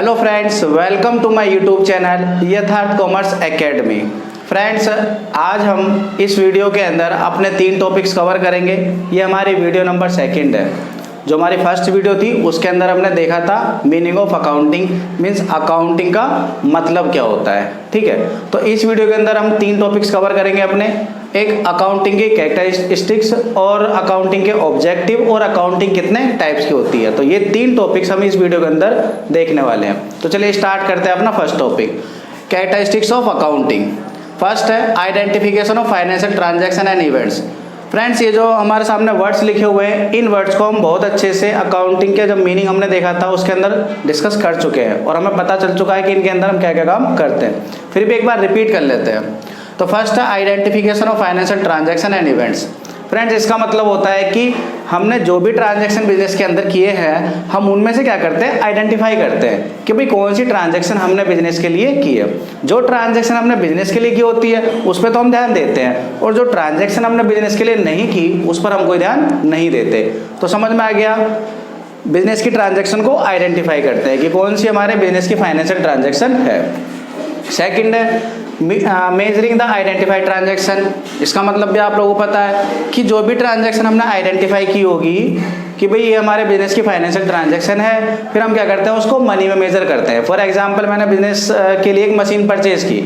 Hello friends, welcome to my YouTube channel Yatharth commerce academy. Friends, आज हम इस video के अंदर अपने 3 टॉपिक्स कवर करेंगे। ये हमारी वीडियो नंबर 2 है। जो हमारी फर्स्ट वीडियो थी उसके अंदर हमने देखा था meaning of accounting, means accounting का मतलब क्या होता है। ठीक है, तो इस वीडियो के अंदर हम 3 टॉपिक्स कवर करेंगे अपने। एक अकाउंटिंग के कैरेक्टरिस्टिक्स और अकाउंटिंग के ऑब्जेक्टिव और अकाउंटिंग कितने टाइप्स की होती है। तो ये 3 टॉपिक्स हम इस वीडियो के अंदर देखने वाले हैं। तो चलिए स्टार्ट करते हैं अपना first topic, characteristics of accounting. First है identification of financial transaction and events. Friends, ये जो हमारे सामने वर्ड्स लिखे हुए हैं, इन वर्ड्स को हम बहुत अच्छे से अकाउंटिंग के जब मीनिंग हमने देखा था उसके अंदर डिस्कस कर चुके हैं और हमें पता चल चुका है कि इनके अंदर हम क्या क्या काम करते हैं। फिर भी एक बार रिपीट कर लेते हैं। तो फर्स्ट है identification of financial transaction and events. Friends, इसका मतलब होता है कि हमने जो भी ट्रांजैक्शन बिजनेस के अंदर किए हैं, हम उनमें से क्या करते हैं, आइडेंटिफाई करते हैं कि भाई कौन सी ट्रांजैक्शन हमने बिजनेस के लिए की है। जो ट्रांजैक्शन हमने बिजनेस के लिए की होती है उस पर तो हम ध्यान देते हैं, और जो ट्रांजैक्शन हमने बिजनेस के लिए नहीं की उस पर हम कोई ध्यान नहीं देते। तो समझ में आ गया, बिजनेस की ट्रांजैक्शन को आइडेंटिफाई करते हैं कि कौन सी हमारे बिजनेस की फाइनेंशियल ट्रांजैक्शन है। सेकेंड है मेजरिंग द आइडेंटिफाइड ट्रांजैक्शन। इसका मतलब भी आप लोगों को पता है कि जो भी ट्रांजैक्शन हमने आइडेंटिफाई की होगी कि भाई ये हमारे बिजनेस की फाइनेंशियल ट्रांजैक्शन है, फिर हम क्या करते हैं, उसको मनी में मेजर करते हैं। फॉर एग्जांपल, मैंने बिजनेस के लिए एक मशीन परचेज की,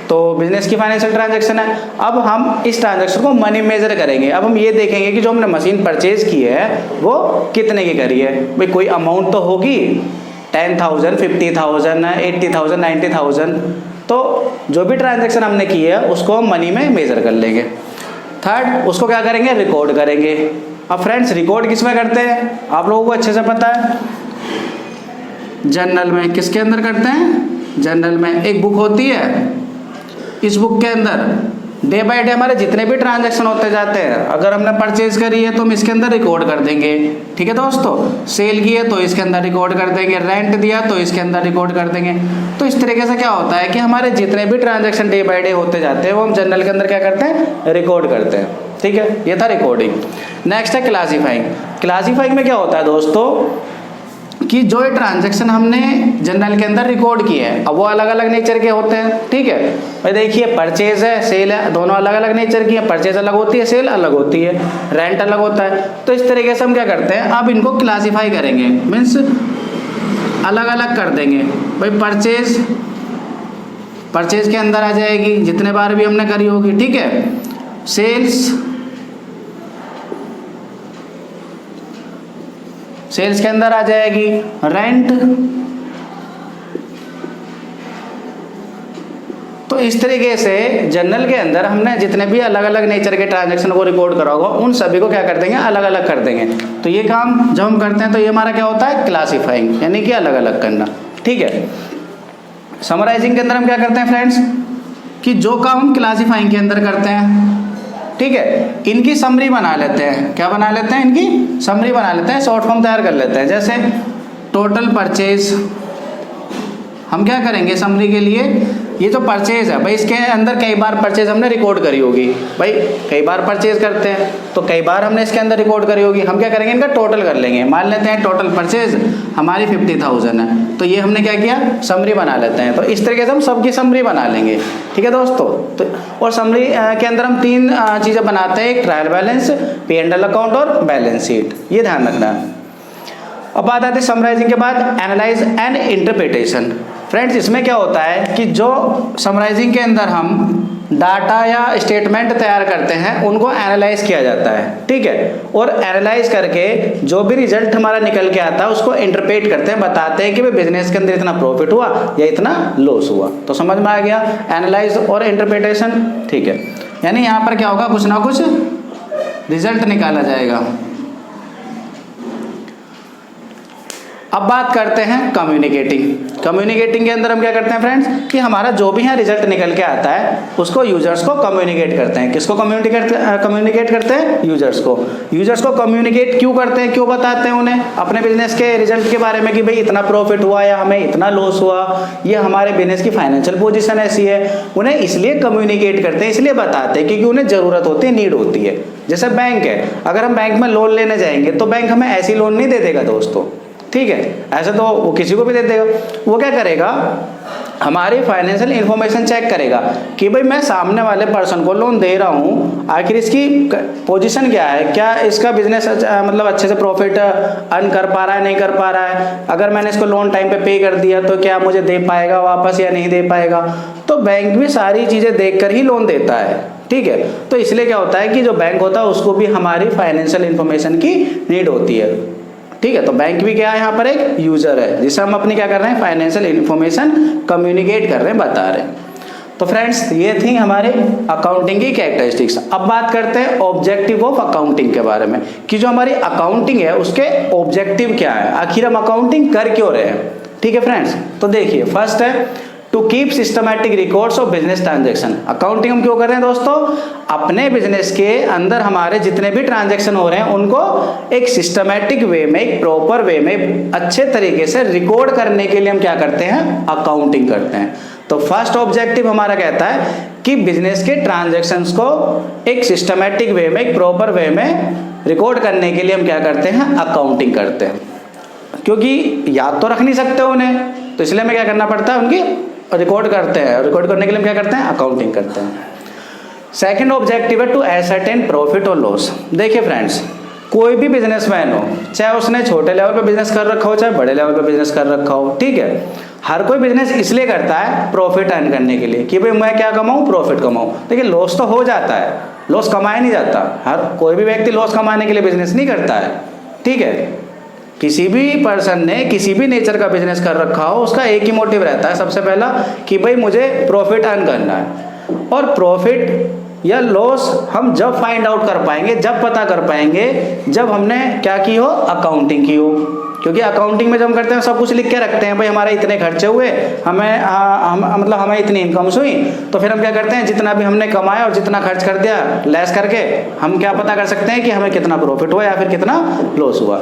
तो बिजनेस की फाइनेंशियल ट्रांजैक्शन है। अब हम इस ट्रांजैक्शन को मनी में मेजर करेंगे। अब हम ये देखेंगे कि जो हमने मशीन परचेज की है वो कितने की करी है। भाई कोई अमाउंट तो होगी, 10,000, 50,000, 80,000, 90,000। तो जो भी ट्रांजैक्शन हमने की है उसको हम मनी में मेजर कर लेंगे। थर्ड, उसको क्या करेंगे, रिकॉर्ड करेंगे। अब फ्रेंड्स, रिकॉर्ड किस में करते हैं, आप लोगों को अच्छे से पता है, जर्नल में। किसके अंदर करते हैं, जर्नल में। एक बुक होती है, इस बुक के अंदर डे बाय डे हमारे जितने भी ट्रांजैक्शन होते जाते हैं, अगर हमने परचेज करी है तो हम इसके अंदर रिकॉर्ड कर देंगे। ठीक है दोस्तों, सेल की है तो इसके अंदर रिकॉर्ड कर देंगे, रेंट दिया तो इसके अंदर रिकॉर्ड कर देंगे। तो इस तरीके से क्या होता है कि हमारे जितने भी ट्रांजैक्शन डे बाय डे होते जाते हैं वो हम जर्नल के अंदर क्या करते हैं, रिकॉर्ड करते हैं। ठीक है, ये था रिकॉर्डिंग। नेक्स्ट है क्लासीफाइंग। क्लासीफाइंग में क्या होता है दोस्तों कि जो ये ट्रांजैक्शन हमने जर्नल के अंदर रिकॉर्ड किए हैं, अब वो अलग अलग नेचर के होते हैं। ठीक है भाई, देखिए परचेज है, सेल है, दोनों अलग अलग नेचर की है। परचेज अलग होती है, सेल अलग होती है, रेंट अलग होता है। तो इस तरीके से हम क्या करते हैं, अब इनको क्लासीफाई करेंगे, मीन्स अलग अलग कर देंगे। भाई परचेज के अंदर आ जाएगी जितने बार भी हमने करी होगी। ठीक है, सेल्स के अंदर आ जाएगी, रेंट। तो इस तरीके से जर्नल के अंदर हमने जितने भी अलग अलग नेचर के ट्रांजैक्शन को रिकॉर्ड करा होगा उन सभी को क्या कर देंगे, अलग अलग कर देंगे। तो ये काम जब हम करते हैं तो ये हमारा क्या होता है, क्लासीफाइंग, यानी कि अलग अलग करना। ठीक है, समराइजिंग के अंदर हम क्या करते हैं फ्रेंड्स कि जो काम हम क्लासीफाइंग के अंदर करते हैं, ठीक है, इनकी समरी बना लेते हैं। क्या बना लेते हैं, इनकी समरी बना लेते हैं, शॉर्ट फॉर्म तैयार कर लेते हैं। जैसे टोटल परचेज, हम क्या करेंगे समरी के लिए, ये जो परचेज है भाई इसके अंदर कई बार परचेज हमने रिकॉर्ड करी होगी। भाई कई बार परचेज करते हैं तो कई बार हमने इसके अंदर रिकॉर्ड करी होगी। हम क्या करेंगे, इनका टोटल कर लेंगे। मान लेते हैं टोटल परचेज हमारी 50,000 है, तो ये हमने क्या किया, समरी बना लेते हैं। तो इस तरीके से हम सबकी समरी बना लेंगे। ठीक है दोस्तों, तो और समरी के अंदर हम 3 चीज़ें बनाते हैं, एक ट्रायल बैलेंस, P&L अकाउंट और बैलेंस शीट। ये ध्यान रखना। अब बात आती है समराइजिंग के बाद एनालाइज एंड इंटरप्रिटेशन। फ्रेंड्स, इसमें क्या होता है कि जो समराइजिंग के अंदर हम डाटा या स्टेटमेंट तैयार करते हैं उनको एनालाइज किया जाता है। ठीक है, और एनालाइज करके जो भी रिजल्ट हमारा निकल के आता है उसको इंटरप्रेट करते हैं, बताते हैं कि भाई बिजनेस के अंदर इतना प्रॉफिट हुआ या इतना लॉस हुआ। तो समझ में आ गया एनालाइज और इंटरप्रिटेशन। ठीक है, यानी यहाँ पर क्या होगा, कुछ ना कुछ रिजल्ट निकाला जाएगा। अब बात करते हैं कम्युनिकेटिंग। कम्युनिकेटिंग के अंदर हम क्या करते हैं फ्रेंड्स कि हमारा जो भी यहाँ रिजल्ट निकल के आता है उसको यूजर्स को कम्युनिकेट करते हैं। किसको कम्युनिकेट करते हैं, यूजर्स को। यूजर्स को कम्युनिकेट क्यों करते हैं, क्यों बताते हैं उन्हें अपने बिजनेस के रिजल्ट के बारे में कि भाई इतना प्रॉफिट हुआ या हमें इतना लॉस हुआ, ये हमारे बिजनेस की फाइनेंशियल पोजीशन ऐसी है। उन्हें इसलिए कम्युनिकेट करते हैं, इसलिए बताते हैं क्योंकि उन्हें ज़रूरत होती है, नीड होती है। जैसे बैंक है, अगर हम बैंक में लोन लेने जाएंगे तो बैंक हमें ऐसी लोन नहीं दे देगा दोस्तों, ठीक है, ऐसे तो वो किसी को भी दे देगा। वो क्या करेगा, हमारी फाइनेंशियल इंफॉर्मेशन चेक करेगा कि भाई मैं सामने वाले पर्सन को लोन दे रहा हूँ, आखिर इसकी पोजीशन क्या है, क्या इसका बिजनेस मतलब अच्छे से प्रॉफिट अर्न कर पा रहा है, नहीं कर पा रहा है, अगर मैंने इसको लोन टाइम पे पे कर दिया तो क्या मुझे दे पाएगा वापस या नहीं दे पाएगा। तो बैंक भी सारी चीज़ें देख कर ही लोन देता है, ठीक है। तो इसलिए क्या होता है कि जो बैंक होता है उसको भी हमारी फाइनेंशियल इंफॉर्मेशन की नीड होती है, ठीक है। तो बैंक भी क्या है, यहाँ पर एक यूजर है जिसे हम अपनी क्या कर रहे हैं, फाइनेंशियल इंफॉर्मेशन कम्युनिकेट कर रहे हैं, बता रहे हैं। तो फ्रेंड्स ये थी हमारे अकाउंटिंग की कैरेक्टरिस्टिक्स। अब बात करते हैं ऑब्जेक्टिव ऑफ अकाउंटिंग के बारे में, कि जो हमारी अकाउंटिंग है उसके ऑब्जेक्टिव क्या है, आखिर हम अकाउंटिंग कर क्यों रहे हैं, ठीक है फ्रेंड्स। तो देखिए, फर्स्ट है to keep systematic records of business transaction. Accounting हम क्यों कर रहे हैं दोस्तों, अपने बिजनेस के अंदर हमारे जितने भी ट्रांजेक्शन हो रहे हैं उनको एक सिस्टमैटिक वे में, एक प्रॉपर वे में, अच्छे तरीके से रिकॉर्ड करने के लिए हम क्या करते हैं, अकाउंटिंग करते हैं। तो फर्स्ट ऑब्जेक्टिव हमारा कहता है कि बिजनेस के ट्रांजेक्शन्स को एक सिस्टमैटिक वे में, एक प्रॉपर वे में रिकॉर्ड करने के लिए हम क्या करते हैं, अकाउंटिंग करते हैं। क्योंकि याद तो रख नहीं सकते उन्हें, तो इसलिए हमें क्या करना पड़ता है, उनकी रिकॉर्ड करते हैं। रिकॉर्ड करने के लिए हम क्या करते हैं, अकाउंटिंग करते हैं। सेकंड ऑब्जेक्टिव है टू एसर्टेन प्रॉफिट और लॉस। देखिए फ्रेंड्स, कोई भी बिजनेसमैन हो, चाहे उसने छोटे लेवल पे बिजनेस कर रखा हो चाहे बड़े लेवल पे बिजनेस कर रखा हो, ठीक है, हर कोई बिजनेस इसलिए करता है प्रॉफिट अर्न करने के लिए, कि भाई मैं क्या कमाऊं, प्रॉफिट कमाऊं। देखिए लॉस तो हो जाता है, लॉस कमाया नहीं जाता, हर कोई भी व्यक्ति लॉस कमाने के लिए बिजनेस नहीं करता है, ठीक है। किसी भी पर्सन ने किसी भी नेचर का बिजनेस कर रखा हो, उसका एक ही मोटिव रहता है सबसे पहला, कि भाई मुझे प्रॉफिट अर्न करना है। और प्रॉफिट या लॉस हम जब फाइंड आउट कर पाएंगे, जब पता कर पाएंगे, जब हमने क्या की हो, अकाउंटिंग की हो। क्योंकि अकाउंटिंग में जब हम करते हैं सब कुछ लिख के रखते हैं, भाई हमारे इतने खर्चे हुए, मतलब हमें इतनी इनकम्स हुई, तो फिर हम क्या करते हैं, जितना भी हमने कमाया और जितना खर्च कर दिया लेस करके हम क्या पता कर सकते हैं कि हमें कितना प्रॉफिट हुआ या फिर कितना लॉस हुआ।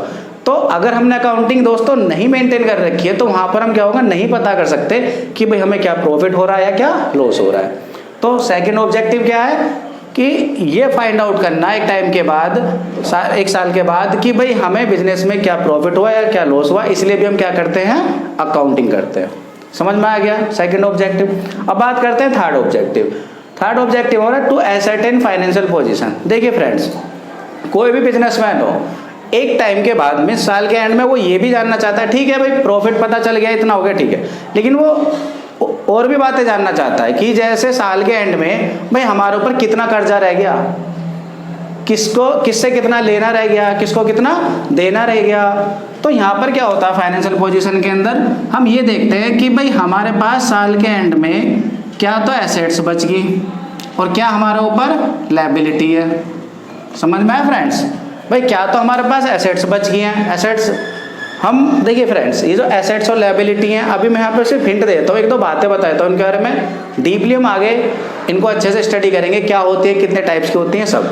तो अगर हमने अकाउंटिंग दोस्तों नहीं मेंटेन कर रखी है तो वहाँ पर हम क्या होगा, नहीं पता कर सकते कि भाई हमें क्या प्रॉफिट हो रहा है या क्या लॉस हो रहा है। तो सेकंड ऑब्जेक्टिव क्या है कि ये फाइंड आउट करना एक टाइम के बाद, एक साल के बाद, कि भाई हमें बिजनेस में क्या प्रॉफिट हुआ या क्या लॉस हुआ, इसलिए भी हम क्या करते हैं, अकाउंटिंग करते हैं। समझ में आ गया सेकंड ऑब्जेक्टिव। अब बात करते हैं थर्ड ऑब्जेक्टिव। थर्ड ऑब्जेक्टिव हो रहा है टू एसर्टेन फाइनेंशियल पोजीशन। देखिए फ्रेंड्स, कोई भी बिजनेसमैन हो, एक टाइम के बाद में, साल के एंड में, वो ये भी जानना चाहता है, ठीक है भाई प्रॉफिट पता चल गया, इतना हो गया, ठीक है, लेकिन वो और भी बातें जानना चाहता है कि जैसे साल के एंड में भाई हमारे ऊपर कितना कर्जा रह गया, किससे कितना लेना रह गया, किसको कितना देना रह गया। तो यहाँ पर क्या होता है, फाइनेंशियल पोजीशन के अंदर हम ये देखते हैं कि भाई हमारे पास साल के एंड में क्या तो एसेट्स बच गई और क्या हमारे ऊपर लायबिलिटी है। समझ में आया फ्रेंड्स, भाई क्या तो हमारे पास एसेट्स बच गए हैं। एसेट्स हम देखिए फ्रेंड्स, ये जो एसेट्स और लायबिलिटी हैं, अभी मैं यहाँ पर सिर्फ हिंट देता हूँ, एक दो बातें बताता हूँ इनके बारे में। डीपली हम आगे इनको अच्छे से स्टडी करेंगे, क्या होती है, कितने टाइप्स की होती हैं, सब।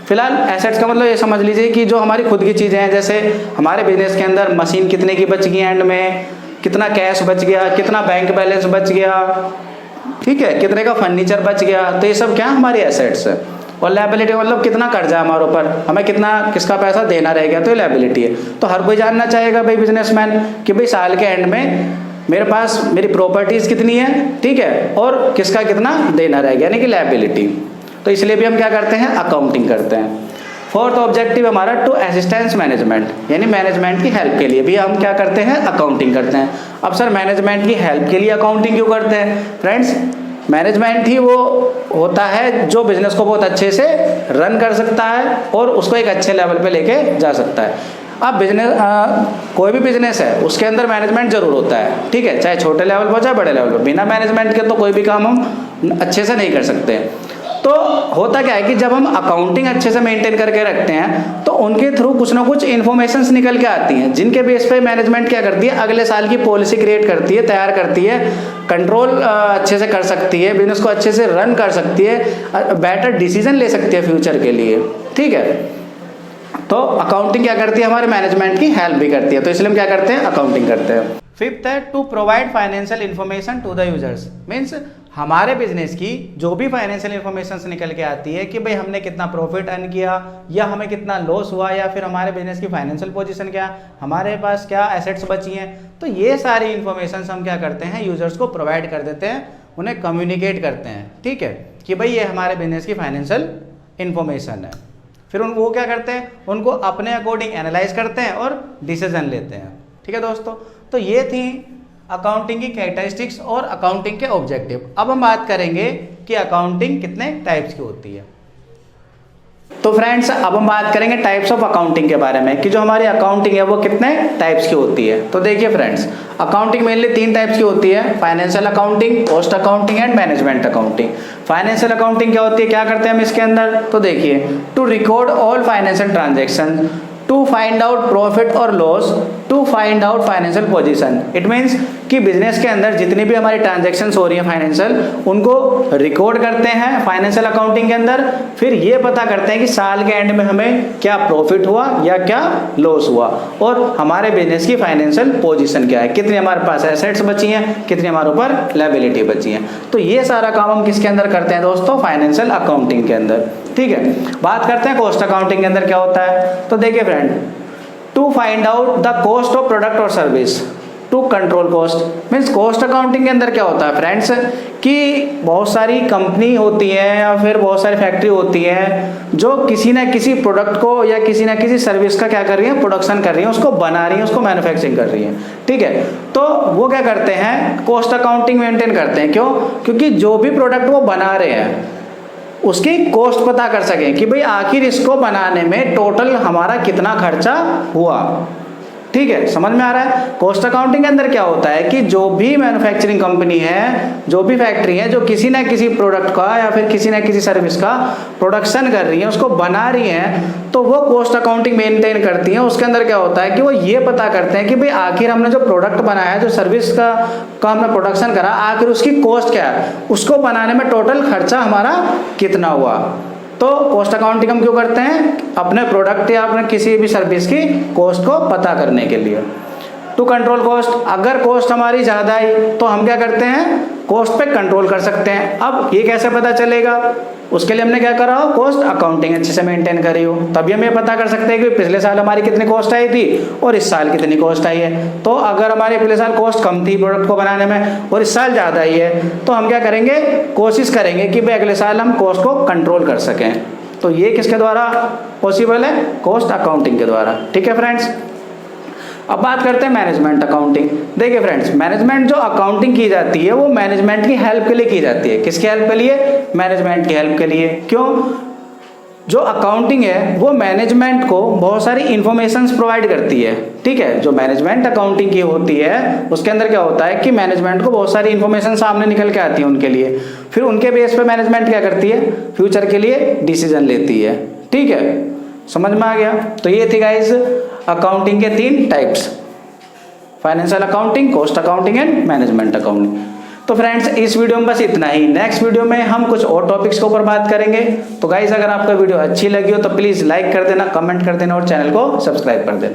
फिलहाल एसेट्स का मतलब ये समझ लीजिए कि जो हमारी खुद की चीज़ें हैं, जैसे हमारे बिजनेस के अंदर मशीन कितने की बच गई एंड में, कितना कैश बच गया, कितना बैंक बैलेंस बच गया, ठीक है, कितने का फर्नीचर बच गया, तो ये सब क्या हमारी एसेट्स है। और लायबिलिटी मतलब कितना कर्जा है हमारे ऊपर, हमें कितना किसका पैसा देना रह गया, तो ये लायबिलिटी है। तो हर कोई जानना चाहेगा भाई बिजनेसमैन कि भाई साल के एंड में मेरे पास मेरी प्रॉपर्टीज कितनी है, ठीक है, और किसका कितना देना रह गया, यानी कि लायबिलिटी। तो इसलिए भी हम क्या करते हैं, अकाउंटिंग करते हैं। फोर्थ ऑब्जेक्टिव हमारा टू असिस्टेंस मैनेजमेंट, यानी मैनेजमेंट की हेल्प के लिए भी हम क्या करते हैं, अकाउंटिंग करते हैं। अब सर मैनेजमेंट की हेल्प के लिए अकाउंटिंग क्यों करते हैं? फ्रेंड्स, मैनेजमेंट ही वो होता है जो बिजनेस को बहुत अच्छे से रन कर सकता है और उसको एक अच्छे लेवल पे लेके जा सकता है। अब बिजनेस कोई भी बिजनेस है उसके अंदर मैनेजमेंट जरूर होता है, ठीक है, चाहे छोटे लेवल पर चाहे बड़े लेवल पर। बिना मैनेजमेंट के तो कोई भी काम हम अच्छे से नहीं कर सकते। तो होता क्या है कि जब हम अकाउंटिंग अच्छे से मेंटेन करके रखते हैं तो उनके थ्रू कुछ ना कुछ इन्फॉर्मेशंस निकल के आती हैं, जिनके बेस पे मैनेजमेंट क्या करती है, अगले साल की पॉलिसी क्रिएट करती है, तैयार करती है, कंट्रोल अच्छे से कर सकती है, बिजनेस को अच्छे से रन कर सकती है, बेटर डिसीजन ले सकती है फ्यूचर के लिए, ठीक है। तो अकाउंटिंग क्या करती है, हमारे मैनेजमेंट की हेल्प भी करती है, तो इसलिए हम क्या करते हैं, अकाउंटिंग करते हैं। फिफ्थ है to provide financial information to the users, means हमारे बिजनेस की जो भी फाइनेंशियल इन्फॉर्मेशन निकल के आती है कि भाई हमने कितना प्रॉफिट अर्न किया या हमें कितना लॉस हुआ या फिर हमारे बिजनेस की फाइनेंशियल पोजीशन क्या, हमारे पास क्या एसेट्स बची हैं, तो ये सारी इन्फॉर्मेशन हम क्या करते हैं यूजर्स को प्रोवाइड कर देते हैं, उन्हें कम्युनिकेट करते हैं, ठीक है, कि भाई ये हमारे बिजनेस की फाइनेंशियल इन्फॉर्मेशन है। फिर वो क्या करते हैं, उनको अपने अकॉर्डिंग एनालाइज करते हैं और डिसीजन लेते हैं, ठीक है दोस्तों। तो ये थी अकाउंटिंग की कैरेक्टरिस्टिक्स और अकाउंटिंग के ऑब्जेक्टिव। अब हम बात करेंगे कि अकाउंटिंग कितने टाइप्स की होती है। तो फ्रेंड्स अब हम बात करेंगे टाइप्स ऑफ अकाउंटिंग के बारे में कि जो हमारी अकाउंटिंग है वो कितने टाइप्स की होती है। तो देखिए फ्रेंड्स, अकाउंटिंग मेनली 3 टाइप्स की होती है, financial accounting, cost accounting and management accounting. Financial accounting क्या होती है, क्या करते हैं हम इसके अंदर, तो देखिए to record all financial transaction, to find out profit और loss, to find out financial position. It means कि बिजनेस के अंदर जितनी भी हमारी ट्रांजैक्शंस हो रही हैं फाइनेंशियल, उनको रिकॉर्ड करते हैं फाइनेंशियल अकाउंटिंग के अंदर, फिर ये पता करते हैं कि साल के एंड में हमें क्या प्रॉफिट हुआ या क्या लॉस हुआ और हमारे बिजनेस की फाइनेंशियल पोजीशन क्या है, कितनी हमारे पास एसेट्स बची हैं, कितनी हमारे ऊपर लायबिलिटी बची हैं। तो ये सारा काम हम किसके अंदर करते हैं दोस्तों, फाइनेंशियल अकाउंटिंग के अंदर, ठीक है। बात करते हैं कॉस्ट अकाउंटिंग के अंदर क्या होता है। तो देखिए friend, to find out the cost of product और service, to control cost. Means cost accounting के अंदर क्या होता है फ्रेंड्स कि बहुत सारी कंपनी होती है या फिर बहुत सारी फैक्ट्री होती है जो किसी ना किसी प्रोडक्ट को या किसी ना किसी सर्विस का क्या कर रही है, प्रोडक्शन कर रही है, उसको बना रही है, उसको मैन्युफैक्चरिंग कर रही है, ठीक है। तो वो क्या करते हैं, कॉस्ट अकाउंटिंग मेंटेन करते हैं। क्यों, क्योंकि जो भी प्रोडक्ट वो बना रहे हैं उसकी कॉस्ट पता कर सकें कि भाई आखिर इसको बनाने में टोटल हमारा कितना खर्चा हुआ, ठीक है, समझ में आ रहा है। कॉस्ट अकाउंटिंग के अंदर क्या होता है कि जो भी मैन्युफैक्चरिंग कंपनी है, जो भी फैक्ट्री है जो किसी ना किसी प्रोडक्ट का या फिर किसी ना किसी सर्विस का प्रोडक्शन कर रही है, उसको बना रही है, तो वो कॉस्ट अकाउंटिंग मेंटेन करती है। उसके अंदर क्या होता है कि वो ये पता करते हैं कि भाई आखिर हमने जो प्रोडक्ट बनाया, जो सर्विस का हमने प्रोडक्शन करा, आखिर उसकी कॉस्ट क्या है, उसको बनाने में टोटल खर्चा हमारा कितना हुआ। तो कॉस्ट अकाउंटिंग हम क्यों करते हैं, अपने प्रोडक्ट या अपने किसी भी सर्विस की कॉस्ट को पता करने के लिए। टू कंट्रोल कॉस्ट, अगर कॉस्ट हमारी ज़्यादा आई तो हम क्या करते हैं, कॉस्ट पे कंट्रोल कर सकते हैं। अब ये कैसे पता चलेगा, उसके लिए हमने क्या करा हो, कॉस्ट अकाउंटिंग अच्छे से मेंटेन करी हो, तभी हम ये पता कर सकते हैं कि पिछले साल हमारी कितनी कॉस्ट आई थी और इस साल कितनी कॉस्ट आई है। तो अगर हमारी पिछले साल कॉस्ट कम थी प्रोडक्ट को बनाने में और इस साल ज़्यादा आई है, तो हम क्या करेंगे, कोशिश करेंगे कि भाई अगले साल हम कॉस्ट को कंट्रोल कर सकें। तो ये किसके द्वारा पॉसिबल है, कॉस्ट अकाउंटिंग के द्वारा, ठीक है फ्रेंड्स। अब बात करते हैं मैनेजमेंट अकाउंटिंग। देखिए फ्रेंड्स, मैनेजमेंट जो अकाउंटिंग की जाती है वो मैनेजमेंट की हेल्प के लिए की जाती है। किसकी हेल्प के लिए, मैनेजमेंट की हेल्प के लिए। क्यों, जो अकाउंटिंग है वो मैनेजमेंट को बहुत सारी इंफॉर्मेशंस प्रोवाइड करती है, ठीक है। जो मैनेजमेंट अकाउंटिंग की होती है उसके अंदर क्या होता है कि मैनेजमेंट को बहुत सारी इंफॉर्मेशन सामने निकल के आती है उनके लिए, फिर उनके बेस पे मैनेजमेंट क्या करती है, फ्यूचर के लिए डिसीजन लेती है, ठीक है, समझ में आ गया। तो ये थी गाइस अकाउंटिंग के 3 types, financial accounting, cost accounting and management accounting. तो फ्रेंड्स इस वीडियो में बस इतना ही। नेक्स्ट वीडियो में हम कुछ और टॉपिक्स के ऊपर बात करेंगे। तो गाइस अगर आपको वीडियो अच्छी लगी हो तो प्लीज़ लाइक कर देना, कमेंट कर देना और चैनल को सब्सक्राइब कर देना।